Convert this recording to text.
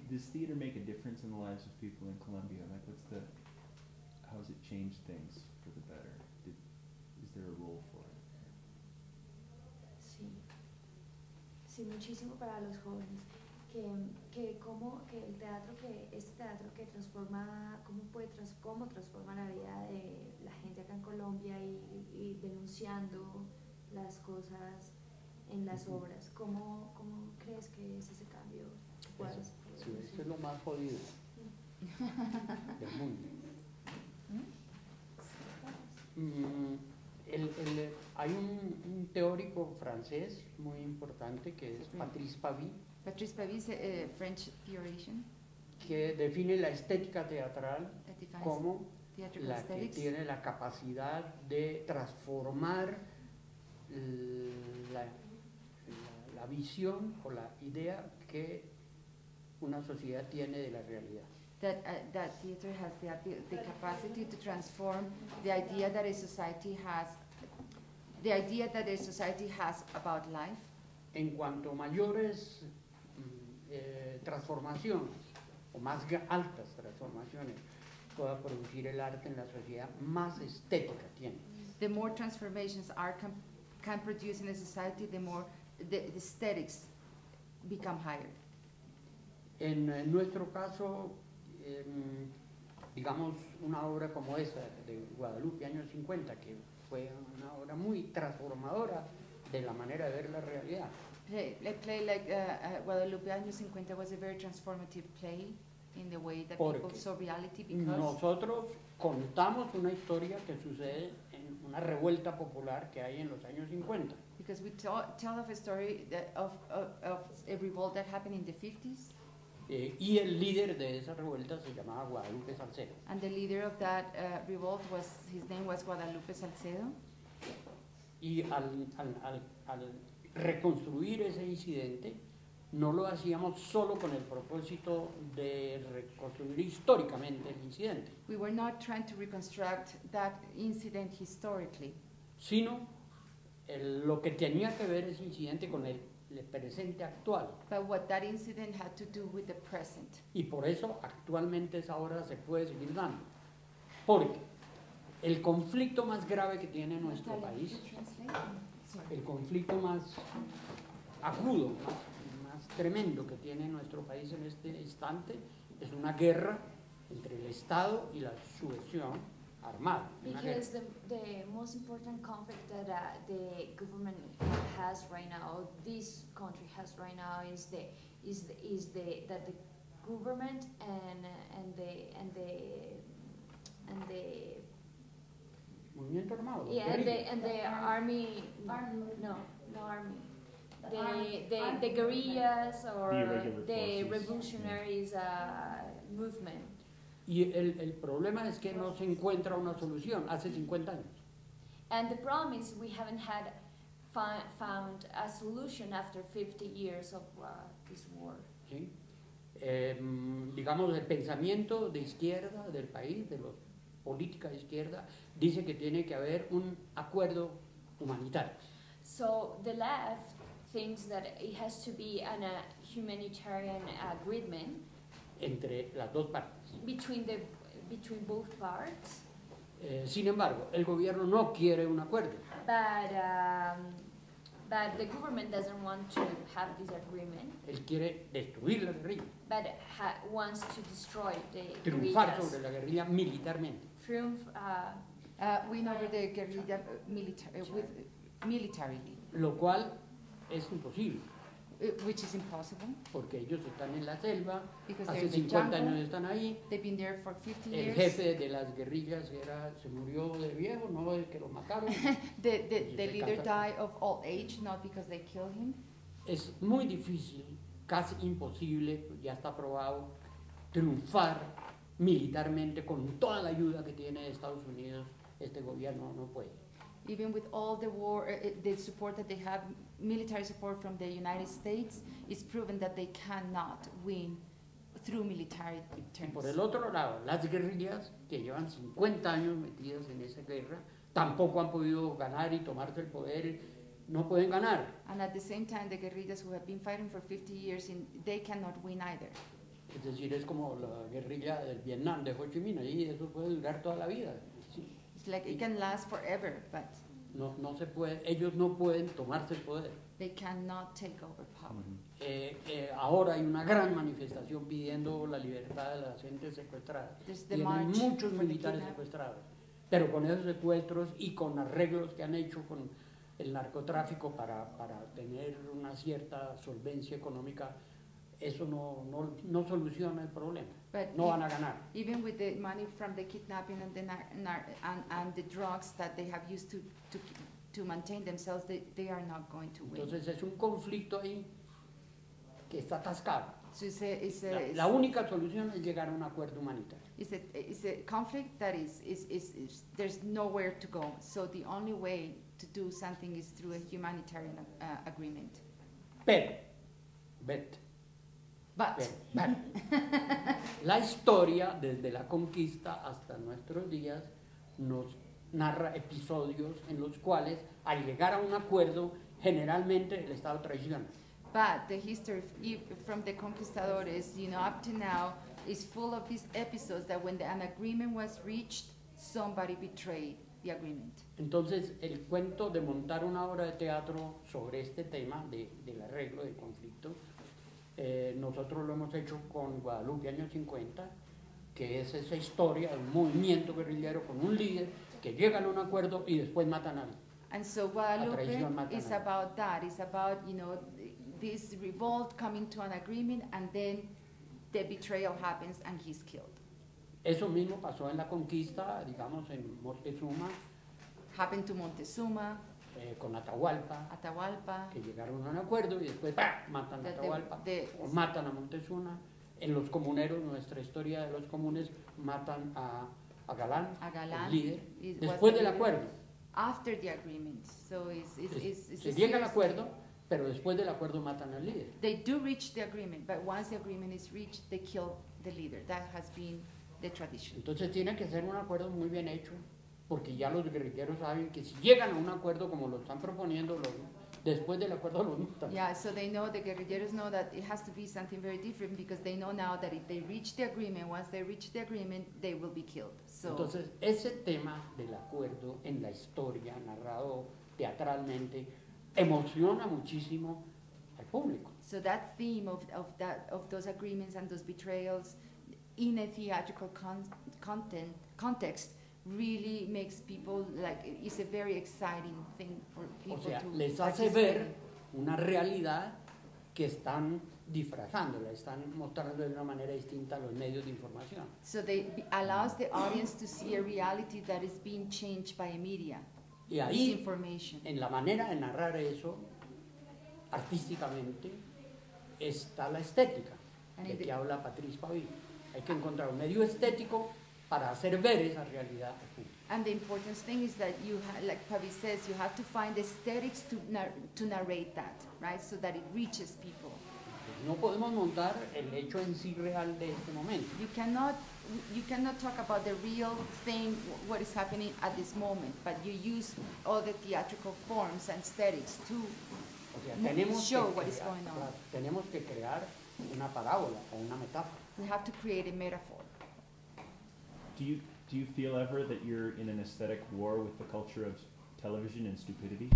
Does theater make a difference in the lives of people in Colombia? Like, how has it changed things for the better? Is there a role for it? Sí, sí, muchísimo para los jóvenes. Que el teatro, que este teatro que transforma, cómo transforma la vida de la gente acá en Colombia y denunciando las cosas en las obras. ¿Cómo crees que es ese cambio que puedas Sí, eso es lo más jodido del mundo. Hay un teórico francés muy importante que es Patrice Pavis. Patrice Pavis, French theoretician, que define la estética teatral como la que tiene la capacidad de transformar la visión o la idea que una sociedad tiene de la realidad. That theater has the capacity to transform the idea that a society has about life. En cuanto mayores transformaciones o más altas transformaciones pueda producir el arte en la sociedad, más estética tiene. The more transformations art can produce in a society, the more the aesthetics become higher. En nuestro caso, digamos, una obra como esa de Guadalupe, años 50, que fue una obra muy transformadora de la manera de ver la realidad. Play like Guadalupe años 50 was a very transformative play in the way that Porque people saw reality, because nosotros contamos una historia que sucede en una revuelta popular que hay en los años 50. Because we tell of a story of a revolt that happened in the 50s. Y el líder de esa revuelta se llamaba Guadalupe Salcedo. And the leader of that revolt his name was Guadalupe Salcedo. Y al reconstruir ese incidente, no lo hacíamos solo con el propósito de reconstruir históricamente el incidente. We were not trying to reconstruct that incident historically, sino lo que tenía que ver ese incidente con el presente actual. but what that incident had to do with the present. Y por eso actualmente esa obra se puede seguir dando. Porque el conflicto más grave que tiene nuestro país, el conflicto más agudo, más tremendo que tiene nuestro país en este instante, es una guerra entre el Estado y la subversión armada. Because the most important conflict that the government has right now, this country has right now, is that the government and the movimiento armado. Yeah, and the army. No army. The guerrillas or the revolutionaries movement. Y el problema es que no se encuentra una solución hace 50 años. And the problem is we haven't had found a solution after 50 years of this war. ¿Sí? Digamos, el pensamiento de izquierda del país, de la política de izquierda, dice que tiene que haber un acuerdo humanitario. So the left thinks that it has to be a humanitarian agreement entre las dos partes. Between both parts. Sin embargo, el gobierno no quiere un acuerdo. But the government doesn't want to have this agreement. Él quiere destruir la guerrilla. But wants to destroy the triunfar guerrillas. sobre la guerrilla militarmente. Win over the guerrilla militarily. Lo cual es imposible. Which is impossible. Porque ellos están en la selva, because hace 50 años están ahí. They've been there for 50 years. El jefe de las guerrillas se murió de viejo, no es que lo mataron. the leader died of old age, not because they killed him. Es muy difícil, casi imposible, ya está probado, triunfar militarmente con toda la ayuda que tiene Estados Unidos. Este gobierno no puede. Even with all the war, the support that they have, military support from the United States, it's proven that they cannot win through military terms. Y por el otro lado, las guerrillas que llevan 50 años metidas en esa guerra, tampoco han podido ganar y tomarse el poder, no pueden ganar. And at the same time, the guerrillas who have been fighting for 50 years, they cannot win either. decir, es como la guerrilla del Vietnam de Ho Chi Minh, y eso puede durar toda la vida. Sí. It's like it can last forever, but No se puede, ellos no pueden tomarse el poder. they cannot take over power. Ahora hay una gran manifestación pidiendo la libertad de las gentes secuestradas. There's the Tienen march muchos for the militares kidnap. secuestrados, pero con esos secuestros y con arreglos que han hecho con el narcotráfico para tener una cierta solvencia económica, eso no soluciona el problema. But No van a ganar. even with the money from the kidnapping and and the drugs that they have used to maintain themselves, they are not going to win. Entonces es un conflicto ahí que está atascado. So it's La única solución es llegar a un acuerdo humanitario. it's a conflict that is there's nowhere to go. So the only way to do something is through a humanitarian agreement. Pero la historia desde la conquista hasta nuestros días nos narra episodios en los cuales al llegar a un acuerdo generalmente el Estado traiciona. But the history from the conquistadores, up to now, is full of these episodes that when an agreement was reached, somebody betrayed the agreement. Entonces el cuento de montar una obra de teatro sobre este tema del arreglo del conflicto, nosotros lo hemos hecho con Guadalupe años 50, que es esa historia de un movimiento guerrillero con un líder que llegan a un acuerdo y después matan a alguien. And so Guadalupe traición matan is a about that. It's about, this revolt coming to an agreement, and then the betrayal happens and he's killed. Eso mismo pasó en la conquista, digamos, en Moctezuma, Happened to Montezuma, con Atahualpa, Atahualpa. que llegaron a un acuerdo y después ¡pah!, matan a Atahualpa o matan a Montezuma. En los comuneros, nuestra historia de los comunes, matan a Galán, el líder, después del acuerdo. After the agreement. So Se llega al acuerdo, pero después del acuerdo matan al líder. They do reach the agreement, but once the agreement is reached, they kill the leader. That has been the tradition. Entonces tiene que ser un acuerdo muy bien hecho, porque ya los guerrilleros saben que si llegan a un acuerdo como lo están proponiendo, después del acuerdo los matan. Yeah, so the guerrilleros know that it has to be something very different, because they know now that if they reach the agreement, once they reach the agreement, they will be killed. So entonces ese tema del acuerdo en la historia, narrado teatralmente, emociona muchísimo al público. So that theme of those agreements and those betrayals in a theatrical context really makes people, it's a very exciting thing for people. O sea, to les hace ver una realidad que están disfrazándola, están mostrando de una manera distinta a los medios de información. So allows the audience to see a reality that is being changed by media. Y ahí, Information. en la manera de narrar eso, artísticamente, está la estética, de que habla Patrice Pavil. Hay que encontrar un medio estético para hacer ver esa realidad al público. And the important thing is that like Pavi says, you have to find aesthetics to narrate that, right? So that it reaches people. No podemos montar el hecho en sí real de este momento. You cannot talk about the real thing, what is happening at this moment, but you use all the theatrical forms and aesthetics to O sea, tenemos show que what is crear, going on. claro, tenemos que crear una parábola o una metáfora. We have to create a metaphor. Do you feel ever that you're in an aesthetic war with the culture of television and stupidity?